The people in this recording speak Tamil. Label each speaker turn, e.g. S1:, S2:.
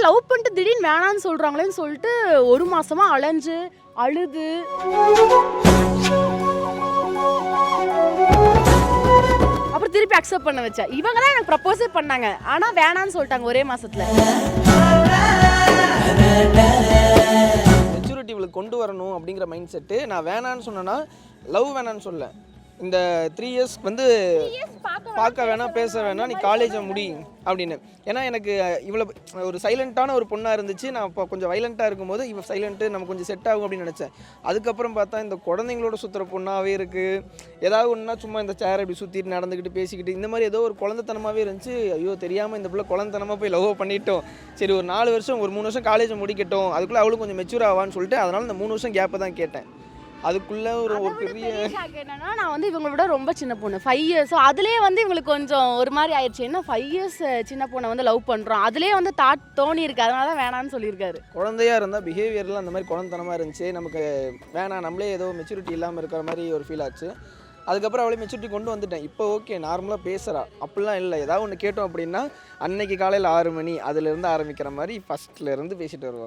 S1: லவ் பண்ணிட்டு திடீர்னு வேணான்னு சொல்கிறாங்களேன்னு சொல்லிட்டு 1 மாசமா அலைஞ்சு அழுது அப்புறம் திருப்பி அக்செப்ட் பண்ண வச்சேன். இவங்க தான் எனக்கு ப்ரப்போஸே பண்ணாங்க, ஆனால் வேணான்னு சொல்லிட்டாங்க ஒரே மாசத்துல.
S2: மெச்சூரிட்டி இவளுக்கு கொண்டு வரணும் அப்படிங்கிற மைண்ட் செட்டு. நான் வேணான்னு சொன்னேன்னா லவ் வேணான்னு சொல்ல, இந்த 3 இயர்ஸ் வந்து பார்க்க வேணாம் பேச வேணாம், நீ காலேஜை முடி அப்படின்னு. ஏன்னா எனக்கு இவ்வளோ ஒரு சைலண்ட்டான ஒரு பொண்ணாக இருந்துச்சு. நான் இப்போ கொஞ்சம் வைலண்ட்டாக இருக்கும்போது இவள் சைலண்ட்டு நம்ம கொஞ்சம் செட் ஆகும் அப்படின்னு நினச்சேன். அதுக்கப்புறம் பார்த்தா இந்த குழந்தைங்களோட சுற்றுற பொண்ணாகவே இருக்குது. ஏதாவது ஒன்றா சும்மா இந்த சேரை இப்படி சுற்றிட்டு நடந்துக்கிட்டு பேசிக்கிட்டு இந்த மாதிரி ஏதோ ஒரு குழந்தைத்தனமாகவே இருந்துச்சு. ஐயோ தெரியாமல் இந்த பிள்ளை குழந்தைத்தனமாக போய் லவ் பண்ணிட்டோம். சரி ஒரு 4 வருஷம் ஒரு 3 வருஷம் காலேஜை முடிக்கட்டும், அதுக்குள்ளே அவளும் கொஞ்சம் மெச்சூர் ஆவான்னு சொல்லிட்டு அதனால் இந்த 3 வருஷம் கேப்பை தான் கேட்டேன். அதுக்குள்ளே ஒரு பெரிய
S1: என்னன்னா, நான் வந்து இவங்களோட ரொம்ப சின்ன பொண்ணு 5 இயர்ஸ். ஸோ அதுலேயே வந்து இவங்களுக்கு கொஞ்சம் ஒரு மாதிரி ஆயிடுச்சு. என்ன 5 இயர்ஸ் சின்ன பொண்ணை வந்து லவ் பண்ணுறோம், அதுலேயே வந்து தோணி இருக்கு, அதனால தான் வேணான்னு சொல்லியிருக்காரு.
S2: குழந்தையாக இருந்தால் பிஹேவியர்லாம் அந்த மாதிரி குழந்தைத்தனமாக இருந்துச்சு. நமக்கு வேணாம், நம்மளே ஏதோ மெச்சூரிட்டி இல்லாமல் இருக்கிற மாதிரி ஒரு ஃபீல் ஆச்சு. அதுக்கப்புறம் அவளே மெச்சூரிட்டி கொண்டு வந்துட்டேன். இப்போ ஓகே நார்மலாக பேசுகிறா, அப்படிலாம் இல்லை. ஏதாவது ஒன்று கேட்டோம் அப்படின்னா அன்னைக்கு காலையில் 6 மணி அதுலேருந்து ஆரம்பிக்கிற மாதிரி ஃபஸ்ட்லேருந்து பேசிட்டு வருவாங்க.